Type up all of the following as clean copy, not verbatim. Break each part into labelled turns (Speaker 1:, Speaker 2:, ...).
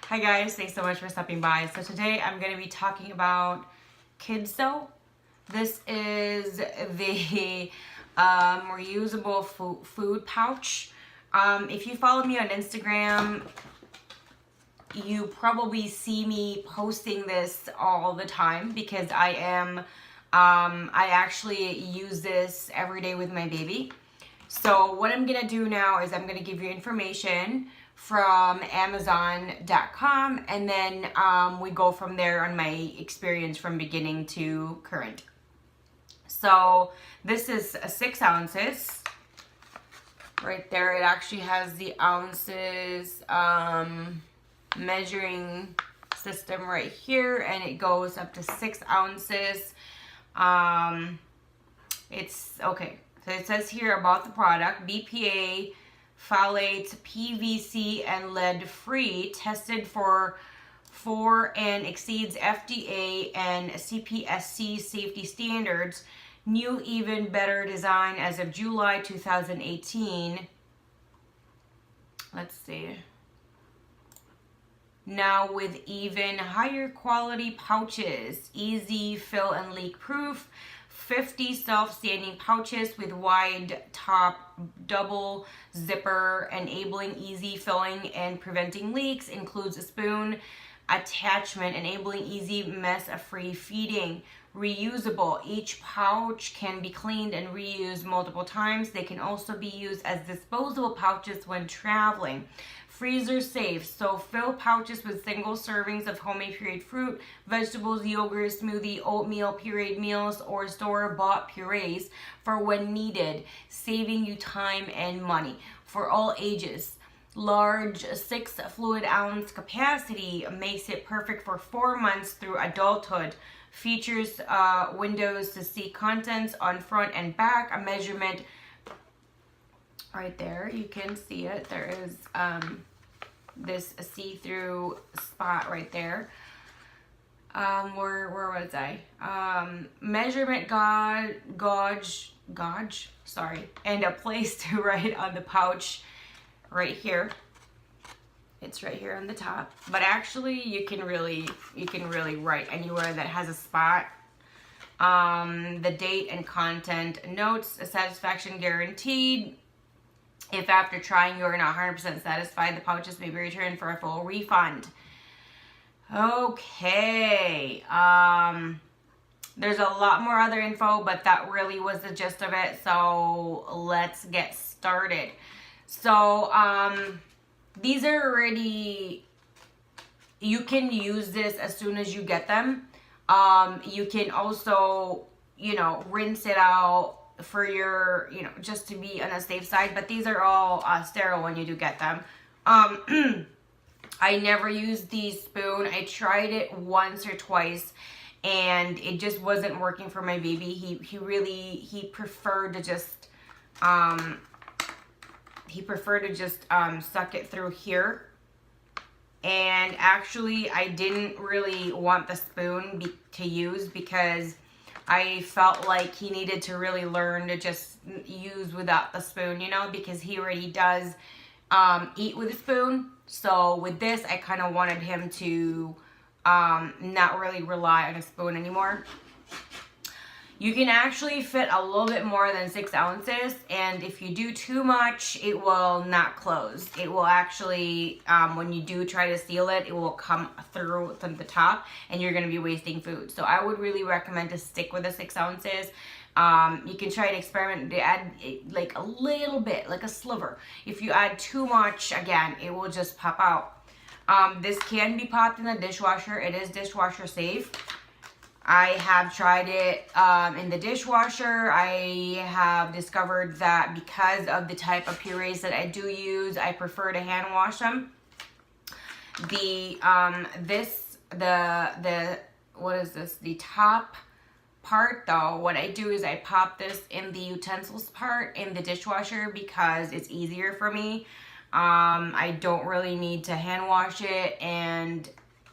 Speaker 1: Hi guys, thanks so much for stopping by. So today I'm going to be talking about Kiddzo. This is the reusable food pouch. If you follow me on Instagram, you probably see me posting this all the time because I actually use this every day with my baby. So what I'm going to do now is I'm going to give you information from Amazon.com, and then we go from there on my experience from beginning to current. So this is 6 ounces. Right there, it actually has the ounces measuring system right here, and it goes up to 6 ounces. It's okay. So it says here about the product: BPA, phthalates, PVC, and lead-free, tested for and exceeds FDA and CPSC safety standards. New, even better design as of July 2018. Let's see. Now with even higher quality pouches, easy fill and leak proof. 50 self-standing pouches with wide top, double zipper, enabling easy filling and preventing leaks. Includes a spoon attachment, enabling easy mess-free feeding. Reusable. Each pouch can be cleaned and reused multiple times. They can also be used as disposable pouches when traveling. Freezer safe, so fill pouches with single servings of homemade pureed fruit, vegetables, yogurt, smoothie, oatmeal, pureed meals, or store-bought purees for when needed, saving you time and money. For all ages. Large 6 fluid ounce capacity makes it perfect for 4 months through adulthood. Features windows to see contents on front and back. A measurement right there, you can see it. There is this see-through spot right there. Where was I? Measurement gauge, sorry, and a place to write on the pouch right here. It's right here on the top, but actually you can really write anywhere that has a spot. The date and content notes. A satisfaction guaranteed. If after trying you are not 100% satisfied, the pouches may be returned for a full refund. Okay. There's a lot more other info, but that really was the gist of it. So let's get started. So these are already, you can use this as soon as you get them. You can also, rinse it out for your, just to be on a safe side, but these are all sterile when you do get them. I never used the spoon. I tried it once or twice and it just wasn't working for my baby. He preferred to just suck it through here. And actually I didn't really want the spoon to use because I felt like he needed to really learn to just use without the spoon, because he already does eat with a spoon. So with this, I kind of wanted him to not really rely on a spoon anymore. You can actually fit a little bit more than 6 ounces, and if you do too much, it will not close. It will actually, when you do try to seal it, it will come through from the top, and you're going to be wasting food. So I would really recommend to stick with the 6 ounces. You can try and experiment to add like a little bit, like a sliver. If you add too much, again, it will just pop out. This can be popped in the dishwasher. It is dishwasher safe. I have tried it in the dishwasher. I have discovered that because of the type of purees that I do use, I prefer to hand wash them. The top part though, what I do is I pop this in the utensils part in the dishwasher because it's easier for me. I don't really need to hand wash it, and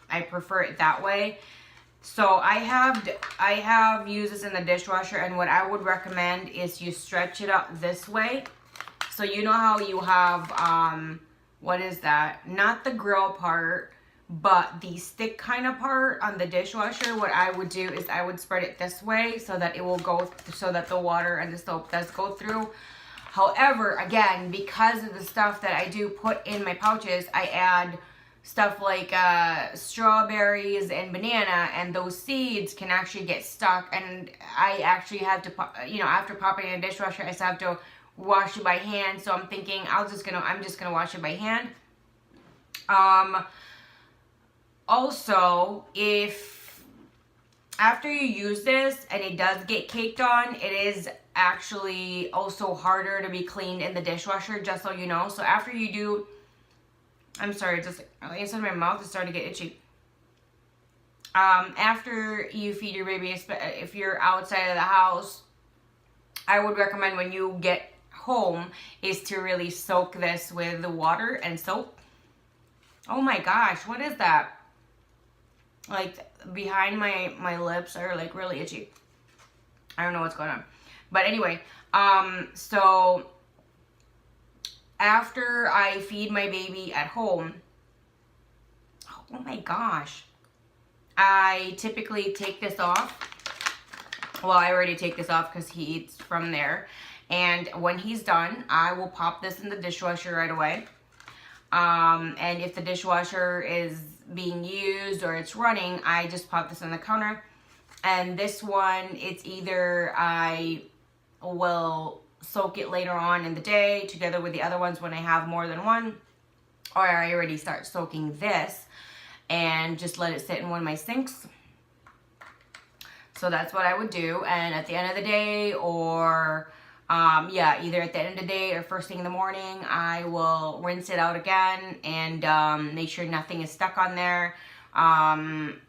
Speaker 1: I prefer it that way. So I have used this in the dishwasher, and what I would recommend is you stretch it out this way. So you know how you have, what is that? Not the grill part, But the stick kind of part on the dishwasher, what I would do is I would spread it this way so that it will go, so that the water and the soap does go through. However, again, because of the stuff that I do put in my pouches, I add stuff like strawberries and banana, and those seeds can actually get stuck, and I actually have to, you know, after popping in a dishwasher, I still have to wash it by hand. So I'm thinking I'm just gonna wash it by hand. Also, if after you use this and it does get caked on, it is actually also harder to be cleaned in the dishwasher, just so you know. So after you do, I'm sorry, just inside my mouth is starting to get itchy. After you feed your baby, if you're outside of the house, I would recommend when you get home is to really soak this with the water and soap. Oh my gosh, what is that? Like behind my lips are like really itchy. I don't know what's going on. But anyway, so after I feed my baby at home, oh my gosh, I typically take this off. Well, I already take this off because he eats from there. And when he's done, I will pop this in the dishwasher right away. And if the dishwasher is being used or it's running, I just pop this on the counter. And this one, it's either I will soak it later on in the day together with the other ones when I have more than one, or I already start soaking this and just let it sit in one of my sinks. So that's what I would do. And at the end of the day, or yeah, either at the end of the day or first thing in the morning, I will rinse it out again and make sure nothing is stuck on there.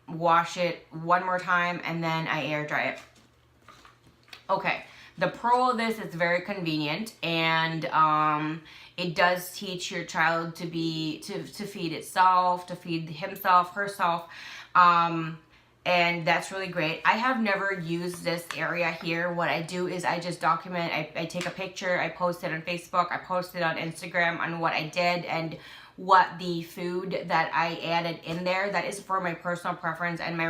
Speaker 1: Wash it one more time, and then I air dry it. Okay, the pro of this is very convenient, and it does teach your child to feed itself, to feed himself, herself. And that's really great. I have never used this area here. What I do is I just document, I take a picture, I post it on Facebook, I post it on Instagram on what I did and what the food that I added in there. That is for my personal preference and my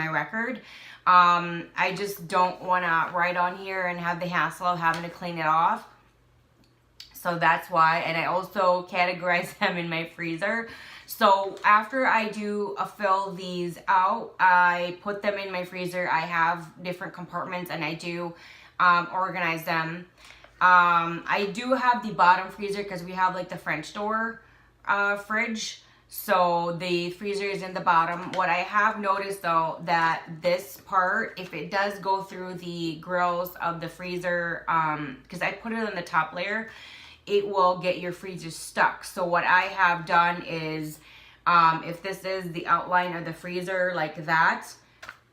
Speaker 1: record. I just don't want to write on here and have the hassle of having to clean it off. So that's why. And I also categorize them in my freezer. So after I do fill these out, I put them in my freezer. I have different compartments and I do organize them. I do have the bottom freezer because we have like the French door fridge. So the freezer is in the bottom. What I have noticed though, that this part, if it does go through the grills of the freezer, because I put it on the top layer, it will get your freezer stuck. So what I have done is, if this is the outline of the freezer like that,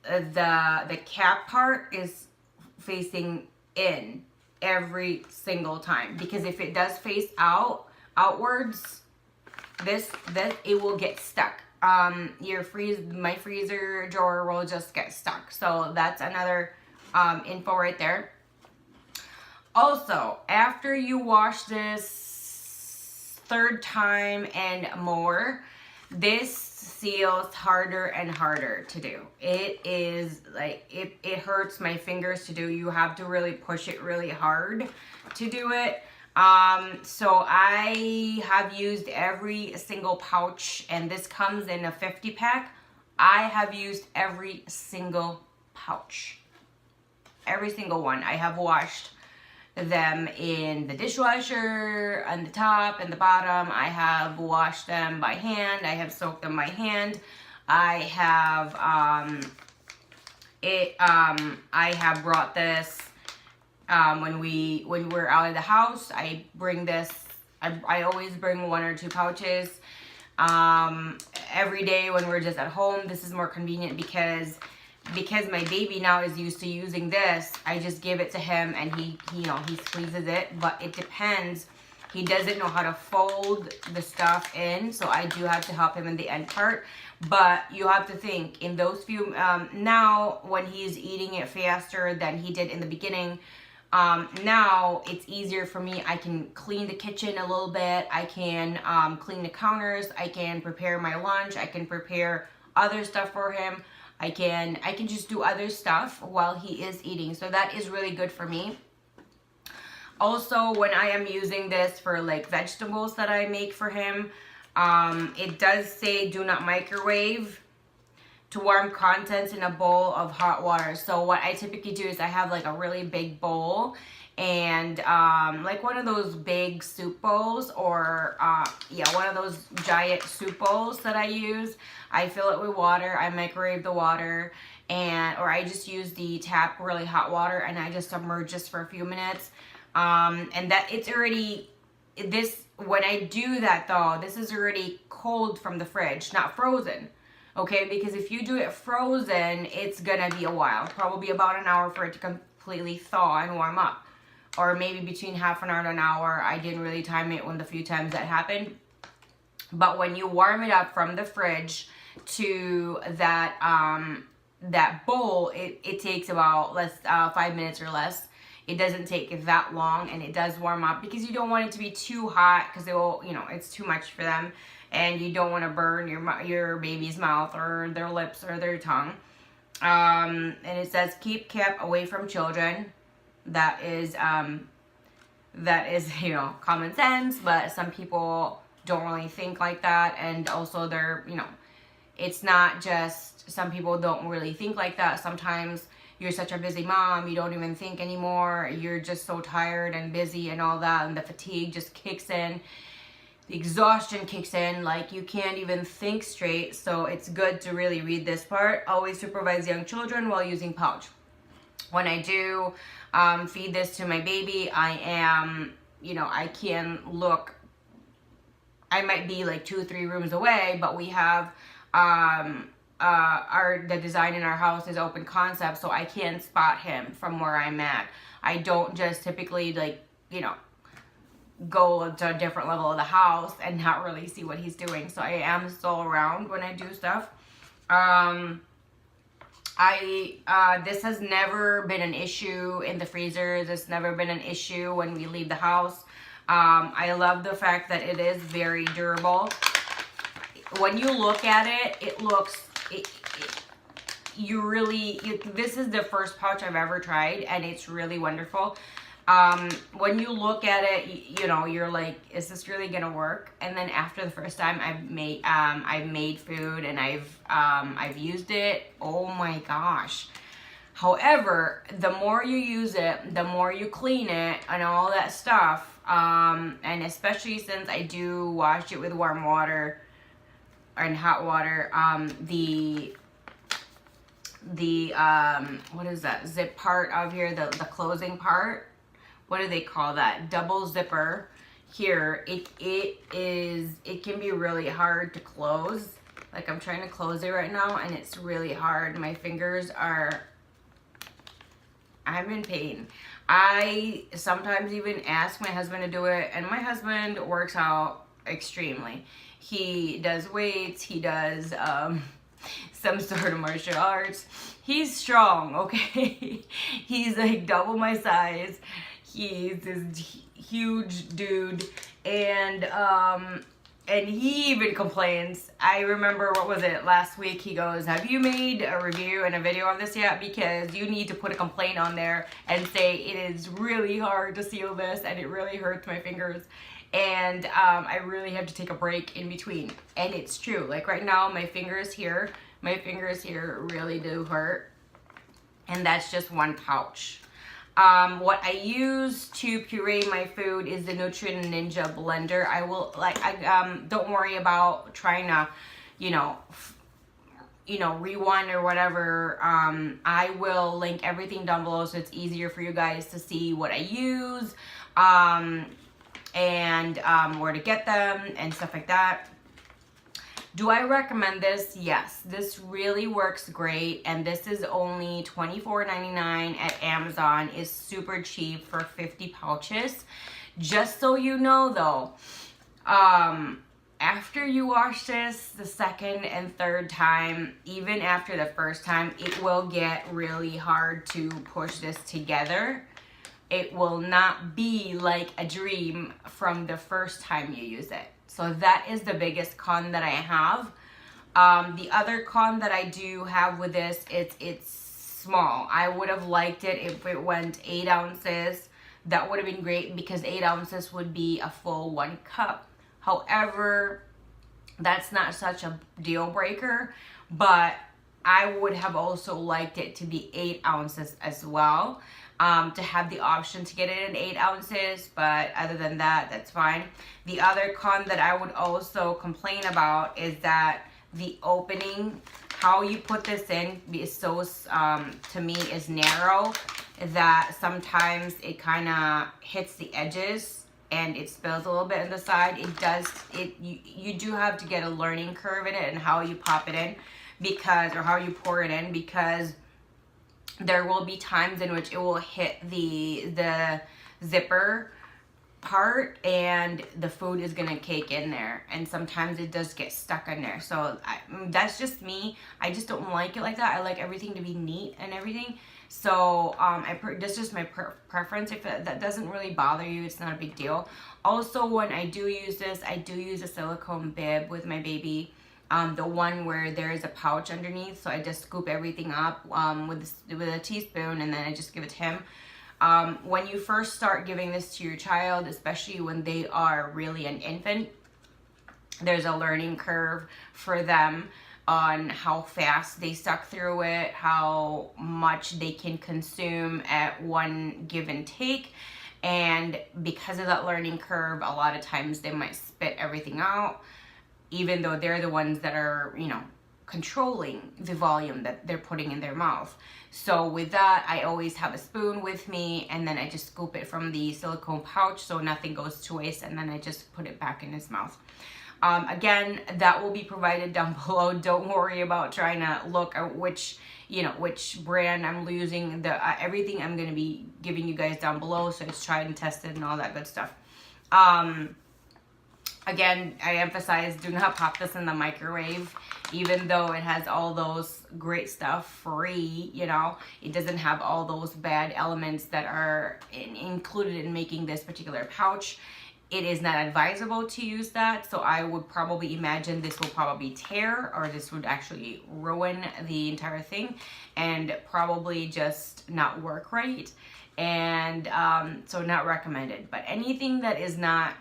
Speaker 1: the cap part is facing in every single time. Because if it does face outwards, this it will get stuck. My freezer drawer will just get stuck. So that's another info right there. Also, after you wash this third time and more, this seals harder and harder to do. It is like, it hurts my fingers to do. You have to really push it really hard to do it. So I have used every single pouch, and this comes in a 50 pack. I have used every single pouch. Every single one. I have washed them in the dishwasher, on the top and the bottom. I have washed them by hand. I have soaked them by hand. I have I have brought this when we're out of the house. I bring this. I always bring 1 or 2 pouches. Every day when we're just at home, this is more convenient because my baby now is used to using this. I just give it to him and he squeezes it, but it depends. He doesn't know how to fold the stuff in, so I do have to help him in the end part. But you have to think, in those few, now when he's eating it faster than he did in the beginning, Now it's easier for me. I can clean the kitchen a little bit. I can clean the counters. I can prepare my lunch. I can prepare other stuff for him. I can just do other stuff while he is eating. So that is really good for me. Also, when I am using this for like vegetables that I make for him, it does say do not microwave to warm contents in a bowl of hot water. So what I typically do is I have like a really big bowl and like one of those big soup bowls, or yeah, one of those giant soup bowls that I use. I fill it with water, I microwave the water, or I just use the tap really hot water and I just submerge this for a few minutes. And that it's already, when I do that though, this is already cold from the fridge, not frozen. Okay, because if you do it frozen, it's gonna be a while, probably about an hour for it to completely thaw and warm up, or maybe between half an hour to an hour. I didn't really time it when the few times that happened. But when you warm it up from the fridge to that that bowl, it takes about 5 minutes or less. It doesn't take that long, and it does warm up because you don't want it to be too hot because it will, you know, it's too much for them, and you don't want to burn your baby's mouth or their lips or their tongue. And it says keep Cap away from children. That is you know, common sense, but some people don't really think like that, and also they're, you know, it's not just some people don't really think like that. Sometimes you're such a busy mom, you don't even think anymore. You're just so tired and busy and all that, and the fatigue just kicks in. The exhaustion kicks in, like you can't even think straight. So it's good to really read this part. Always supervise young children while using pouch. When I do feed this to my baby, I am, you know, I can look, I might be like 2 or 3 rooms away, but we have the design in our house is open concept, so I can spot him from where I'm at. I don't just typically, like, you know, go to a different level of the house and not really see what he's doing. So I am still around when I do stuff. This has never been an issue in the freezer. This has never been an issue when we leave the house. I love the fact that it is very durable. When you look at it, it looks, this is the first pouch I've ever tried, and it's really wonderful. When you look at it, you know, you're like, is this really gonna work? And then after the first time I've made food and I've used it, oh my gosh. However, the more you use it, the more you clean it and all that stuff, and especially since I do wash it with warm water and hot water, what is that zip part of here, the closing part, what do they call that, double zipper here, it can be really hard to close. Like I'm trying to close it right now and it's really hard. My fingers are, I'm in pain. I sometimes even ask my husband to do it, and my husband works out extremely. He does weights, he does some sort of martial arts. He's strong, okay? He's like double my size. He's this huge dude, and he even complains. I remember, what was it, last week, he goes, have you made a review and a video of this yet? Because you need to put a complaint on there and say it is really hard to seal this and it really hurts my fingers. And I really have to take a break in between. And it's true. Like right now, my fingers here really do hurt. And that's just one pouch. What I use to puree my food is the Nutrient Ninja blender. I will, don't worry about trying to, rewind or whatever. I will link everything down below so it's easier for you guys to see what I use, and where to get them and stuff like that. Do I recommend this? Yes, this really works great, and this is only $24.99 at Amazon. It's super cheap for 50 pouches. Just so you know though, after you wash this the second and third time, even after the first time, it will get really hard to push this together. it will not be like a dream from the first time you use it. So that is the biggest con that I have. The other con that I do have with this, it's small. I would have liked it if it went 8 ounces. That would have been great because 8 ounces would be a full 1 cup. However, that's not such a deal breaker, but I would have also liked it to be 8 ounces as well, to have the option to get it in 8 ounces, but other than that, that's fine. The other con that I would also complain about is that the opening, how you put this in, is so, to me, is narrow that sometimes it kind of hits the edges and it spills a little bit on the side. You do have to get a learning curve in it and how you pop it in, because, or how you pour it in, because there will be times in which it will hit the zipper part and the food is gonna cake in there, and sometimes it does get stuck in there. So that's just me. I just don't like it like that. I like everything to be neat and everything. So that's just my preference. If that doesn't really bother you, it's not a big deal. Also, when I do use this, I do use a silicone bib with my baby. The one where there is a pouch underneath, so I just scoop everything up with a teaspoon, and then I just give it to him. When you first start giving this to your child, especially when they are really an infant, there's a learning curve for them on how fast they suck through it, how much they can consume at one give and take. And because of that learning curve, a lot of times they might spit everything out, even though they're the ones that are, you know, controlling the volume that they're putting in their mouth. So with that, I always have a spoon with me, and then I just scoop it from the silicone pouch so nothing goes to waste, and then I just put it back in his mouth. Again, that will be provided down below. Don't worry about trying to look at which brand I'm using. Everything I'm going to be giving you guys down below, so it's tried and tested and all that good stuff. Again, I emphasize, do not pop this in the microwave. Even though it has all those great stuff free, you know, it doesn't have all those bad elements that are included in making this particular pouch. It is not advisable to use that, so I would probably imagine this will probably tear, or this would actually ruin the entire thing and probably just not work right. And so not recommended. But anything that is not,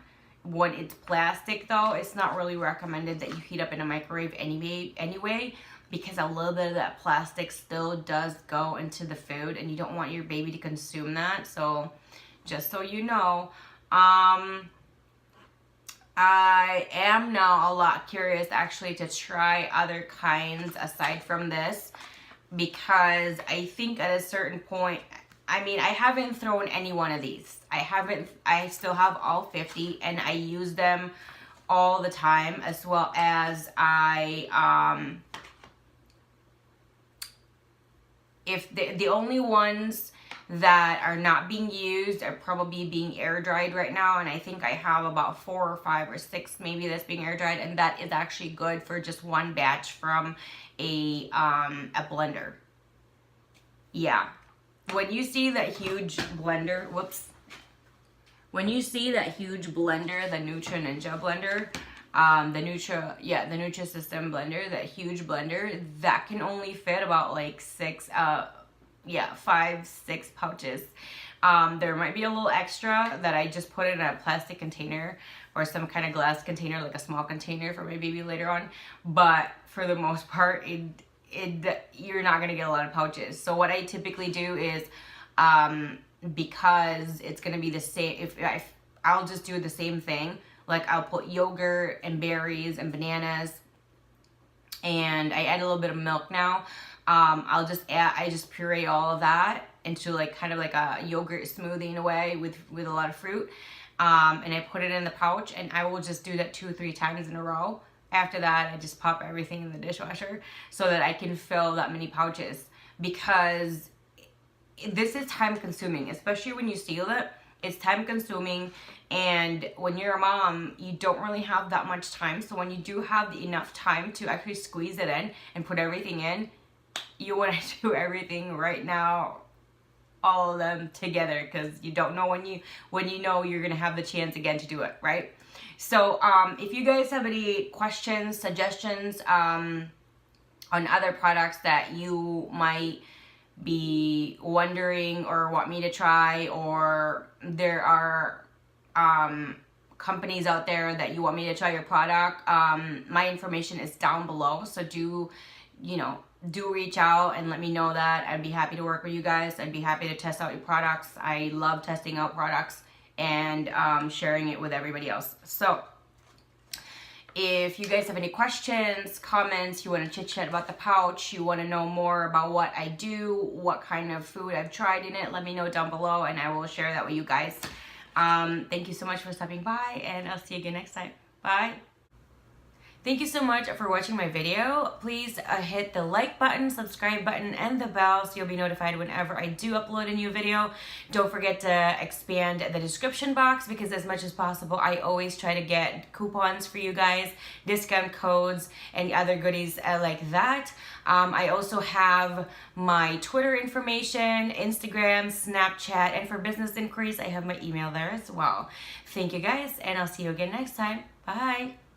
Speaker 1: when it's plastic though, it's not really recommended that you heat up in a microwave anyway, because a little bit of that plastic still does go into the food, and you don't want your baby to consume that. So just so you know, I am now a lot curious actually to try other kinds aside from this, because I think at a certain point, I mean, I haven't thrown any one of these. I still have all 50, and I use them all the time, as well as if the only ones that are not being used are probably being air dried right now, and I think I have about 4 or 5 or 6 maybe that's being air dried, and that is actually good for just one batch from a blender. Yeah. When you see that huge blender, when you see that huge blender, the Nutra Ninja blender, the Nutra System blender, that huge blender, that can only fit about like 5, 6 pouches. There might be a little extra that I just put in a plastic container or some kind of glass container, like a small container for my baby later on. But for the most part, you're not going to get a lot of pouches. So what I typically do is, because it's going to be the same, I'll just do the same thing. Like I'll put yogurt and berries and bananas, and I add a little bit of milk now. I just puree all of that into like kind of like a yogurt smoothie in a way with a lot of fruit. And I put it in the pouch, and I will just do that 2 or 3 times in a row. After that, I just pop everything in the dishwasher so that I can fill that many pouches, because this is time consuming, especially when you seal it. It's time consuming, and when you're a mom, you don't really have that much time. So when you do have enough time to actually squeeze it in and put everything in, you want to do everything right now, all of them together, because you don't know when you know you're gonna have the chance again to do it, right? So if you guys have any questions, suggestions on other products that you might be wondering or want me to try, or there are companies out there that you want me to try your product, my information is down below, so do reach out and let me know that. I'd be happy to work with you guys. I'd be happy to test out your products. I love testing out products and sharing it with everybody else. So if you guys have any questions, comments, you want to chit chat about the pouch, you want to know more about what I do, what kind of food I've tried in it, let me know down below and I will share that with you guys. Thank you so much for stopping by, and I'll see you again next time. Bye. Thank you so much for watching my video. Please hit the like button, subscribe button, and the bell so you'll be notified whenever I do upload a new video. Don't forget to expand the description box, because as much as possible, I always try to get coupons for you guys, discount codes, and other goodies like that. I also have my Twitter information, Instagram, Snapchat, and for business inquiries, I have my email there as well. Thank you guys, and I'll see you again next time. Bye.